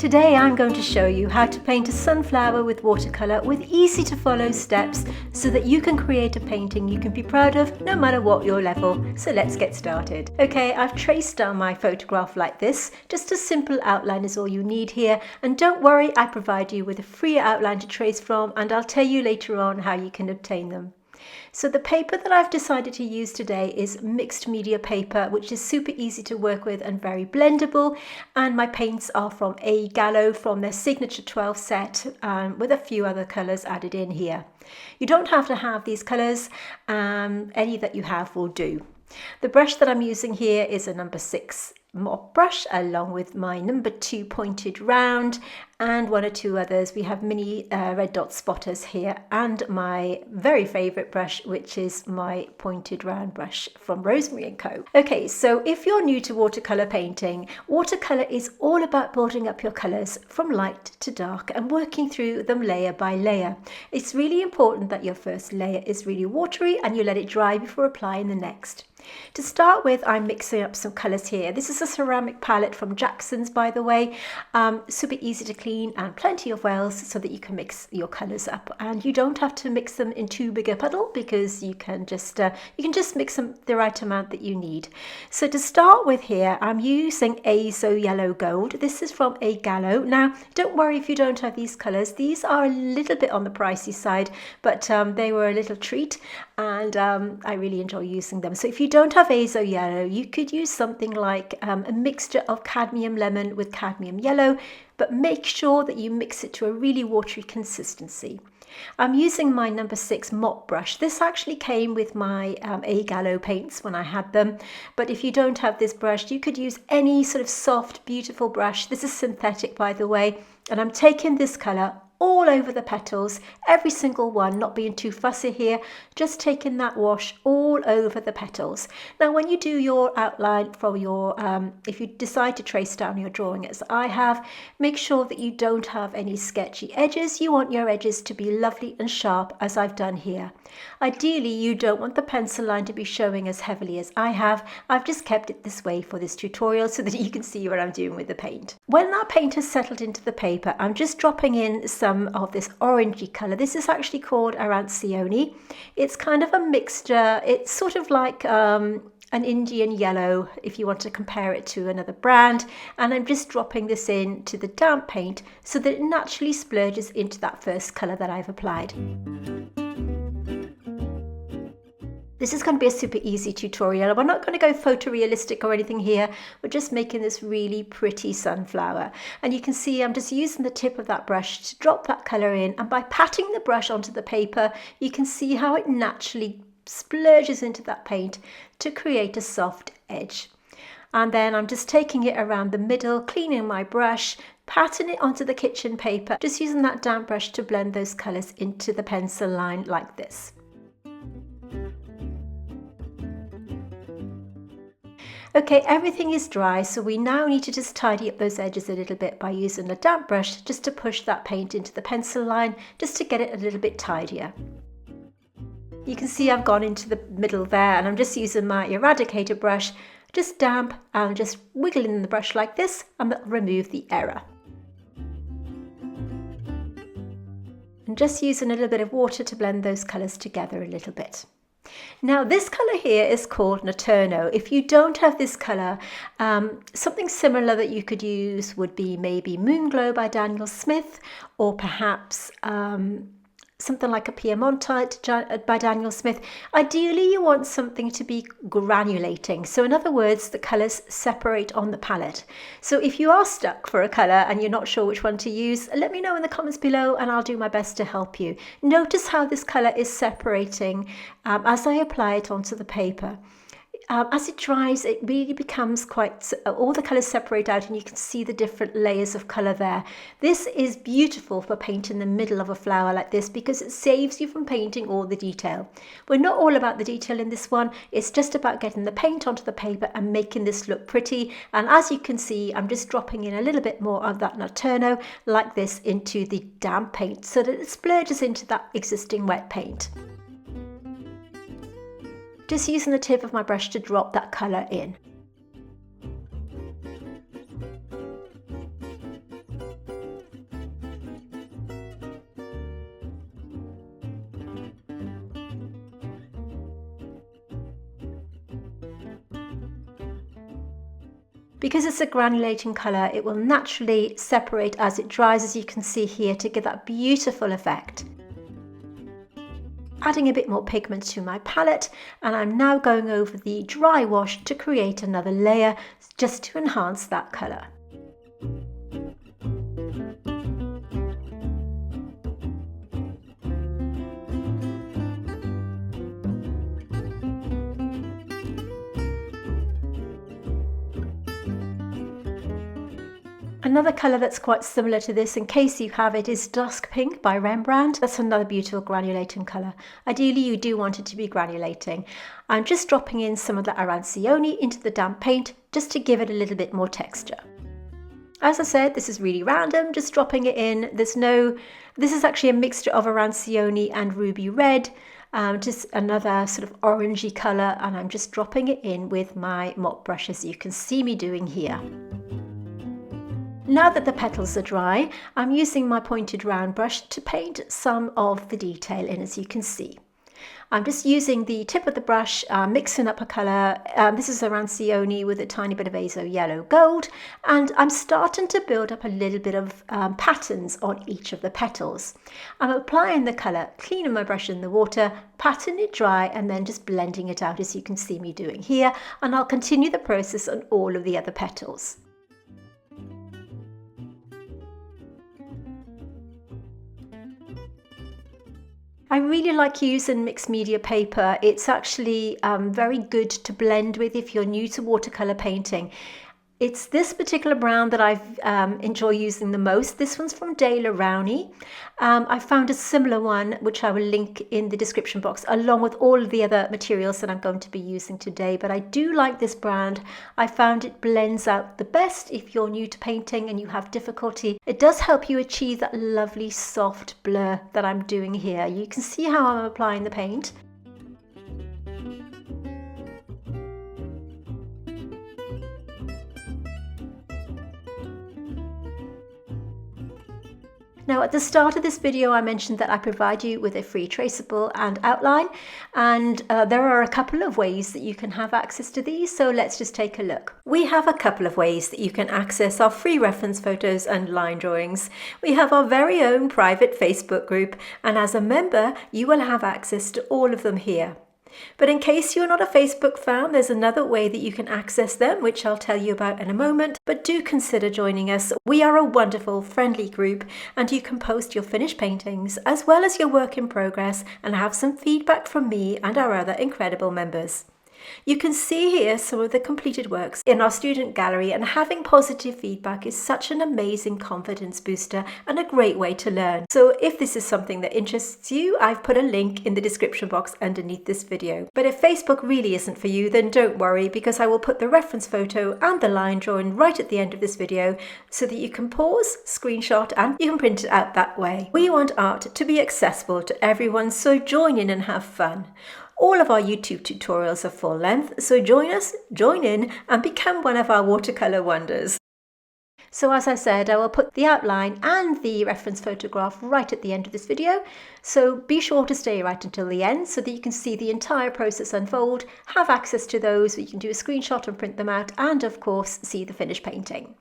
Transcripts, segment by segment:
Today I'm going to show you how to paint a sunflower with watercolour with easy to follow steps so that you can create a painting you can be proud of no matter what your level. So let's get started. Okay, I've traced down my photograph like this. Just a simple outline is all you need here, and don't worry, I provide you with a free outline to trace from, and I'll tell you later on how you can obtain them. So the paper that I've decided to use today is mixed media paper, which is super easy to work with and very blendable. And my paints are from A Gallo from their signature 12 set with a few other colours added in here. You don't have to have these colours, any that you have will do. The brush that I'm using here is a number 6 mop brush along with my number 2 pointed round and one or two others. We have mini red dot spotters here and my very favourite brush, which is my pointed round brush from Rosemary & Co. Okay, so if you're new to watercolour painting, watercolour is all about building up your colours from light to dark and working through them layer by layer. It's really important that your first layer is really watery and you let it dry before applying the next. To start with, I'm mixing up some colours here. This is a ceramic palette from Jackson's, by the way. Super easy to clean and plenty of wells so that you can mix your colours up, and you don't have to mix them in too big a puddle because you can just mix them the right amount that you need. So to start with here, I'm using Azo Yellow Gold. This is from A Gallo. Now, don't worry if you don't have these colours. These are a little bit on the pricey side, but they were a little treat, and I really enjoy using them. So if you don't have Azo Yellow, you could use something like a mixture of cadmium lemon with cadmium yellow, but make sure that you mix it to a really watery consistency. I'm using my number 6 mop brush. This actually came with my A Gallo paints when I had them, but if you don't have this brush, you could use any sort of soft, beautiful brush. This is synthetic, by the way, and I'm taking this colour all over the petals, every single one, not being too fussy here, just taking that wash all over the petals. Now when you do your outline for your, if you decide to trace down your drawing as I have, make sure that you don't have any sketchy edges. You want your edges to be lovely and sharp as I've done here. Ideally, you don't want the pencil line to be showing as heavily as I have. I've just kept it this way for this tutorial so that you can see what I'm doing with the paint. When that paint has settled into the paper, I'm just dropping in some of this orangey colour. This is actually called Arancione. It's kind of a mixture. It's sort of like an Indian yellow if you want to compare it to another brand, and I'm just dropping this in to the damp paint so that it naturally splurges into that first colour that I've applied. This is going to be a super easy tutorial. We're not going to go photorealistic or anything here. We're just making this really pretty sunflower. And you can see I'm just using the tip of that brush to drop that colour in. And by patting the brush onto the paper, you can see how it naturally splurges into that paint to create a soft edge. And then I'm just taking it around the middle, cleaning my brush, patting it onto the kitchen paper, just using that damp brush to blend those colours into the pencil line like this. Okay, everything is dry, so we now need to just tidy up those edges a little bit by using a damp brush just to push that paint into the pencil line, just to get it a little bit tidier. You can see I've gone into the middle there, and I'm just using my eradicator brush, just damp, and just wiggling the brush like this, and that'll remove the error. And just using a little bit of water to blend those colours together a little bit. Now this colour here is called Notturno. If you don't have this colour, something similar that you could use would be maybe Moonglow by Daniel Smith, or perhaps something like a Piemontite by Daniel Smith. Ideally, you want something to be granulating. So in other words, the colours separate on the palette. So if you are stuck for a colour and you're not sure which one to use, let me know in the comments below and I'll do my best to help you. Notice how this colour is separating as I apply it onto the paper. As it dries, it really becomes quite, all the colours separate out and you can see the different layers of colour there. This is beautiful for painting the middle of a flower like this because it saves you from painting all the detail. We're not all about the detail in this one, it's just about getting the paint onto the paper and making this look pretty. And as you can see, I'm just dropping in a little bit more of that Notturno like this into the damp paint so that it splurges into that existing wet paint. Just using the tip of my brush to drop that colour in. Because it's a granulating colour, it will naturally separate as it dries, as you can see here, to give that beautiful effect. Adding a bit more pigment to my palette, and I'm now going over the dry wash to create another layer just to enhance that colour. Another colour that's quite similar to this, in case you have it, is Dusk Pink by Rembrandt. That's another beautiful granulating colour. Ideally, you do want it to be granulating. I'm just dropping in some of the Arancione into the damp paint just to give it a little bit more texture. As I said, this is really random, just dropping it in. This is actually a mixture of Arancione and Ruby Red, just another sort of orangey colour, and I'm just dropping it in with my mop brush, as you can see me doing here. Now that the petals are dry, I'm using my pointed round brush to paint some of the detail in, as you can see. I'm just using the tip of the brush, mixing up a colour. This is Arancione with a tiny bit of Azo Yellow Gold, and I'm starting to build up a little bit of patterns on each of the petals. I'm applying the colour, cleaning my brush in the water, patting it dry, and then just blending it out, as you can see me doing here, and I'll continue the process on all of the other petals. I really like using mixed media paper. It's actually very good to blend with if you're new to watercolour painting. It's this particular brown that I enjoy using the most. This one's from Daler Rowney. I found a similar one, which I will link in the description box, along with all of the other materials that I'm going to be using today. But I do like this brand. I found it blends out the best if you're new to painting and you have difficulty. It does help you achieve that lovely soft blur that I'm doing here. You can see how I'm applying the paint. Now, at the start of this video, I mentioned that I provide you with a free traceable and outline, and there are a couple of ways that you can have access to these, so let's just take a look. We have a couple of ways that you can access our free reference photos and line drawings. We have our very own private Facebook group, and as a member, you will have access to all of them here. But in case you're not a Facebook fan, there's another way that you can access them, which I'll tell you about in a moment, but do consider joining us. We are a wonderful, friendly group, and you can post your finished paintings as well as your work in progress and have some feedback from me and our other incredible members. You can see here some of the completed works in our student gallery, and having positive feedback is such an amazing confidence booster and a great way to learn. So if this is something that interests you, I've put a link in the description box underneath this video. But if Facebook really isn't for you, then don't worry, because I will put the reference photo and the line drawing right at the end of this video so that you can pause, screenshot, and you can print it out that way. We want art to be accessible to everyone, so join in and have fun. All of our YouTube tutorials are full length, so join us, join in, and become one of our watercolour wonders. So as I said, I will put the outline and the reference photograph right at the end of this video, so be sure to stay right until the end so that you can see the entire process unfold, have access to those so you can do a screenshot and print them out, and of course see the finished painting.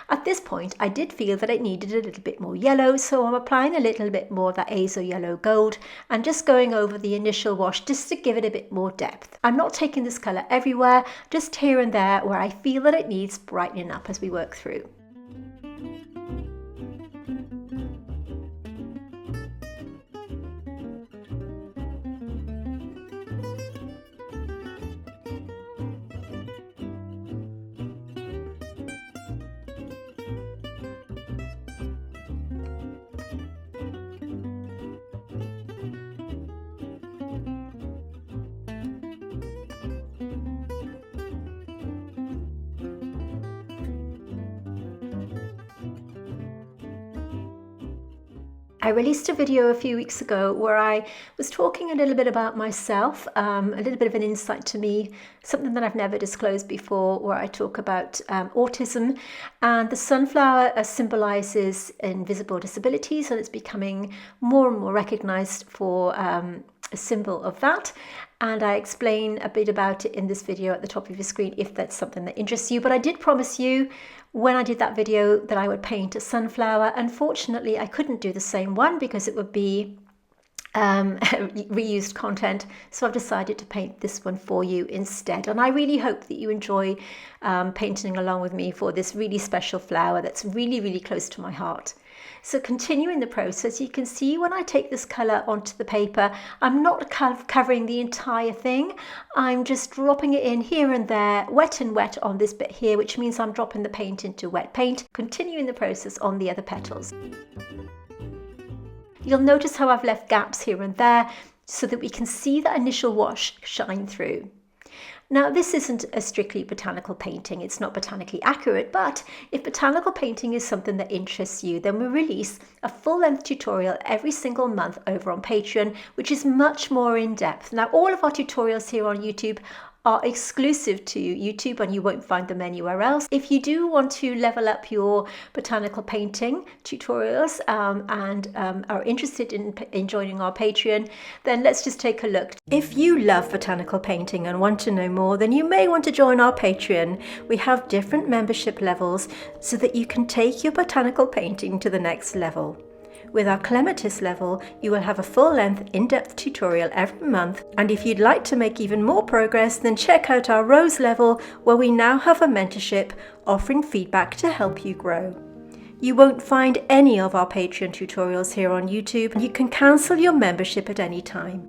At this point, I did feel that it needed a little bit more yellow, so I'm applying a little bit more of that Azo Yellow Gold and just going over the initial wash just to give it a bit more depth. I'm not taking this colour everywhere, just here and there where I feel that it needs brightening up as we work through. I released a video a few weeks ago where I was talking a little bit about myself, a little bit of an insight to me, something that I've never disclosed before, where I talk about autism, and the sunflower symbolizes invisible disabilities, and it's becoming more and more recognized for a symbol of that. And I explain a bit about it in this video at the top of your screen if that's something that interests you. But I did promise you when I did that video that I would paint a sunflower. Unfortunately, I couldn't do the same one because it would be reused content, so I've decided to paint this one for you instead. And I really hope that you enjoy painting along with me for this really special flower that's really, really close to my heart. So continuing the process, you can see when I take this colour onto the paper, I'm not covering the entire thing. I'm just dropping it in here and there, wet and wet on this bit here, which means I'm dropping the paint into wet paint, continuing the process on the other petals. You'll notice how I've left gaps here and there so that we can see that initial wash shine through. Now, this isn't a strictly botanical painting, it's not botanically accurate, but if botanical painting is something that interests you, then we release a full-length tutorial every single month over on Patreon, which is much more in-depth. Now, all of our tutorials here on YouTube are exclusive to YouTube and you won't find them anywhere else. If you do want to level up your botanical painting tutorials and are interested in joining our Patreon, then let's just take a look. If you love botanical painting and want to know more, then you may want to join our Patreon. We have different membership levels so that you can take your botanical painting to the next level. With our Clematis level, you will have a full-length, in-depth tutorial every month, and if you'd like to make even more progress, then check out our Rose level, where we now have a mentorship offering feedback to help you grow. You won't find any of our Patreon tutorials here on YouTube, and you can cancel your membership at any time.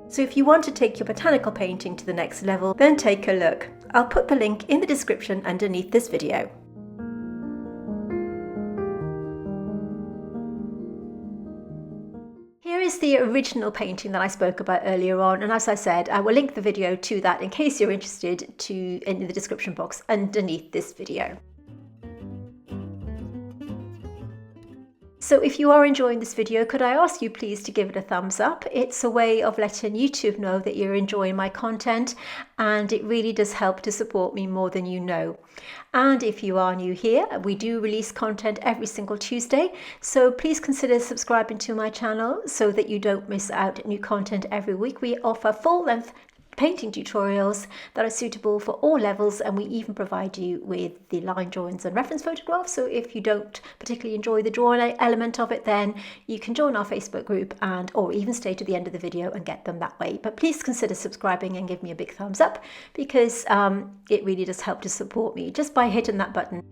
So if you want to take your botanical painting to the next level, then take a look. I'll put the link in the description underneath this video. Here is the original painting that I spoke about earlier on, and as I said, I will link the video to that in case you're interested in the description box underneath this video. So if you are enjoying this video, could I ask you please to give it a thumbs up? It's a way of letting YouTube know that you're enjoying my content, and it really does help to support me more than you know. And if you are new here, we do release content every single Tuesday, so please consider subscribing to my channel so that you don't miss out new content every week. We offer full-length painting tutorials that are suitable for all levels, and we even provide you with the line drawings and reference photographs. So if you don't particularly enjoy the drawing element of it, then you can join our Facebook group or even stay to the end of the video and get them that way. But please consider subscribing and give me a big thumbs up, because it really does help to support me just by hitting that button.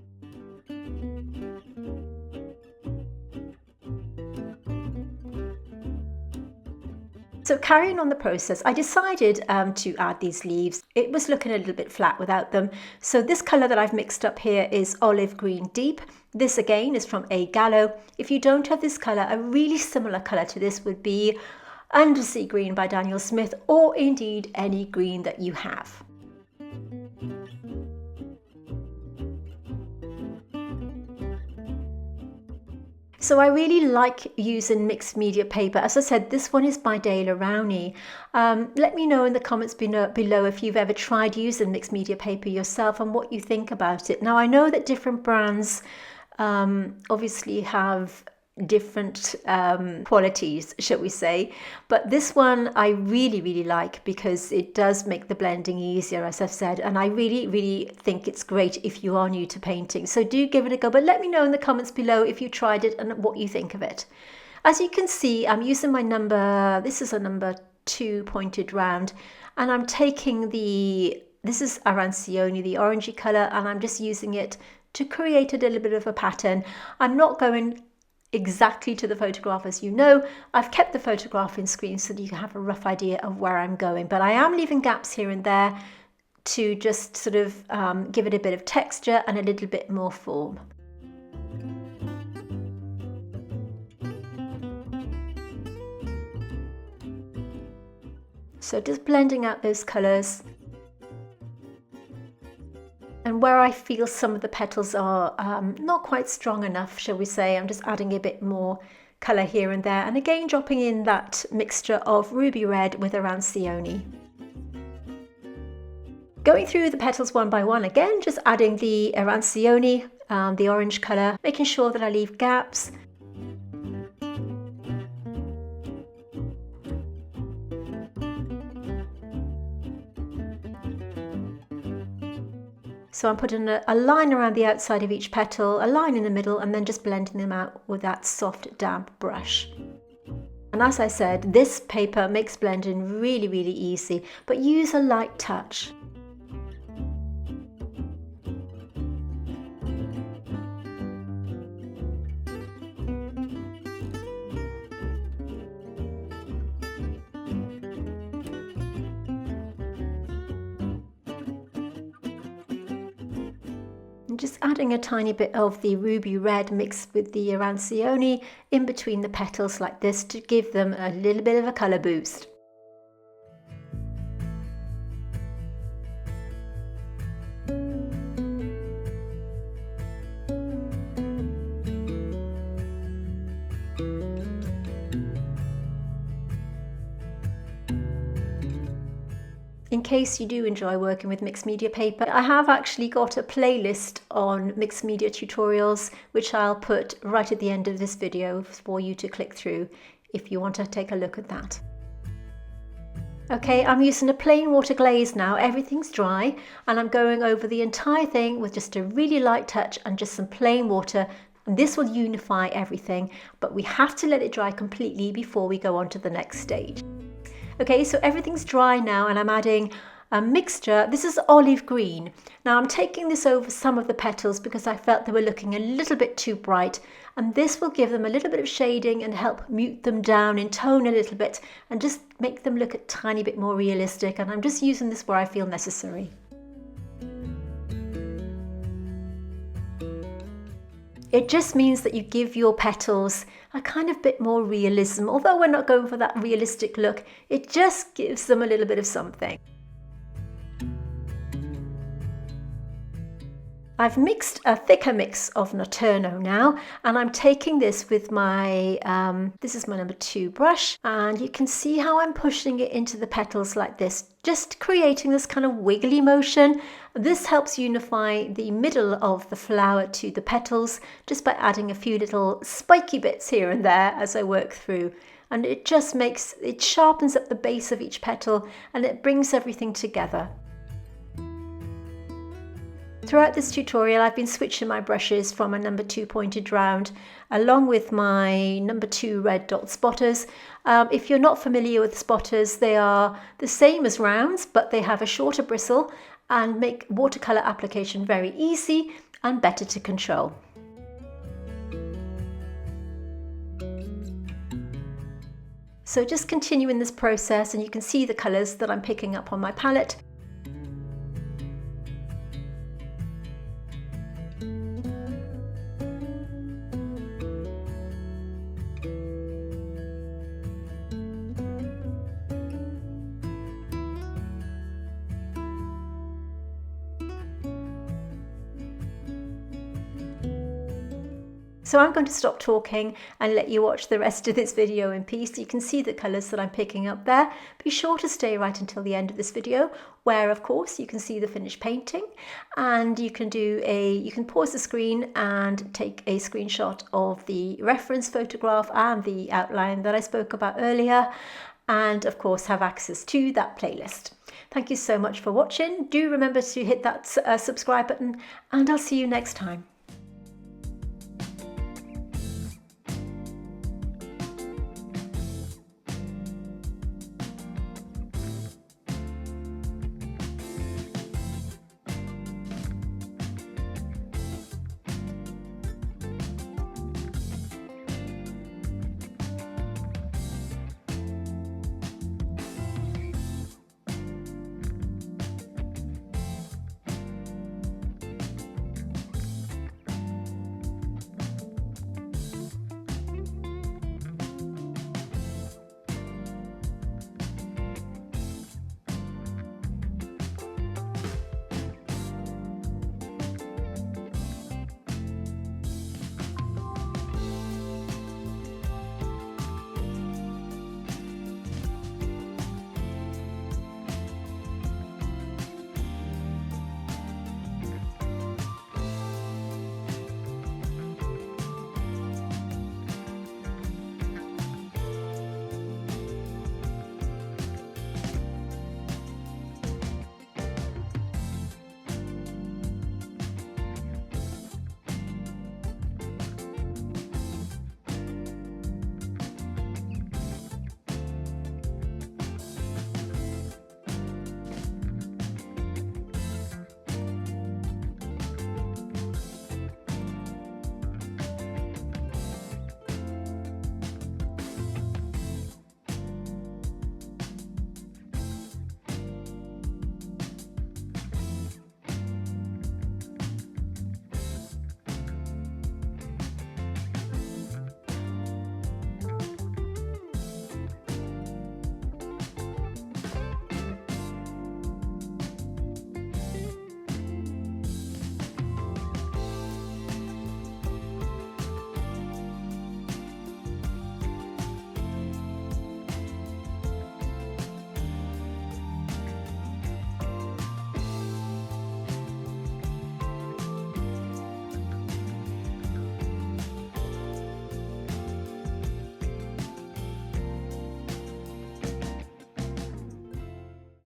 So carrying on the process, I decided to add these leaves. It was looking a little bit flat without them. So this colour that I've mixed up here is Olive Green Deep. This again is from A Gallo. If you don't have this colour, a really similar colour to this would be Undersea Green by Daniel Smith, or indeed any green that you have. So I really like using mixed media paper. As I said, this one is by Dale Rowney. Let me know in the comments below if you've ever tried using mixed media paper yourself and what you think about it. Now, I know that different brands obviously have different qualities, shall we say, but this one I really like because it does make the blending easier, as I've said, and I really think it's great if you are new to painting. So do give it a go, but let me know in the comments below if you tried it and what you think of it. As you can see, I'm using my this is a number 2 pointed round, and I'm taking this is Arancione, the orangey colour, and I'm just using it to create a little bit of a pattern. I'm not going exactly to the photograph, as you know. I've kept the photograph in screen so that you can have a rough idea of where I'm going, but I am leaving gaps here and there to just sort of give it a bit of texture and a little bit more form. So just blending out those colours. And where I feel some of the petals are not quite strong enough, shall we say, I'm just adding a bit more colour here and there, and again dropping in that mixture of ruby red with arancione. Going through the petals one by one again, just adding the arancione, the orange colour, making sure that I leave gaps. So I'm putting a line around the outside of each petal, a line in the middle, and then just blending them out with that soft, damp brush. And as I said, this paper makes blending really, really easy, but use a light touch. And just adding a tiny bit of the ruby red mixed with the arancione in between the petals like this to give them a little bit of a colour boost. In case you do enjoy working with mixed media paper, I have actually got a playlist on mixed media tutorials, which I'll put right at the end of this video for you to click through if you want to take a look at that. Okay, I'm using a plain water glaze now, everything's dry, and I'm going over the entire thing with just a really light touch and just some plain water. And this will unify everything, but we have to let it dry completely before we go on to the next stage. Okay, so everything's dry now, and I'm adding a mixture. This is olive green. Now I'm taking this over some of the petals because I felt they were looking a little bit too bright, and this will give them a little bit of shading and help mute them down in tone a little bit and just make them look a tiny bit more realistic, and I'm just using this where I feel necessary. It just means that you give your petals a kind of bit more realism. Although we're not going for that realistic look, it just gives them a little bit of something. I've mixed a thicker mix of Notturno now, and I'm taking this with my, this is my number 2 brush, and you can see how I'm pushing it into the petals like this, just creating this kind of wiggly motion. This helps unify the middle of the flower to the petals, just by adding a few little spiky bits here and there as I work through. And it just makes, it sharpens up the base of each petal, and it brings everything together. Throughout this tutorial, I've been switching my brushes from a number 2 pointed round along with my number 2 red dot spotters. If you're not familiar with spotters, they are the same as rounds, but they have a shorter bristle and make watercolor application very easy and better to control. So just continuing this process, and you can see the colors that I'm picking up on my palette. So I'm going to stop talking and let you watch the rest of this video in peace. You can see the colours that I'm picking up there. Be sure to stay right until the end of this video, where of course you can see the finished painting, and you can pause the screen and take a screenshot of the reference photograph and the outline that I spoke about earlier, and of course have access to that playlist. Thank you so much for watching. Do remember to hit that subscribe button, and I'll see you next time.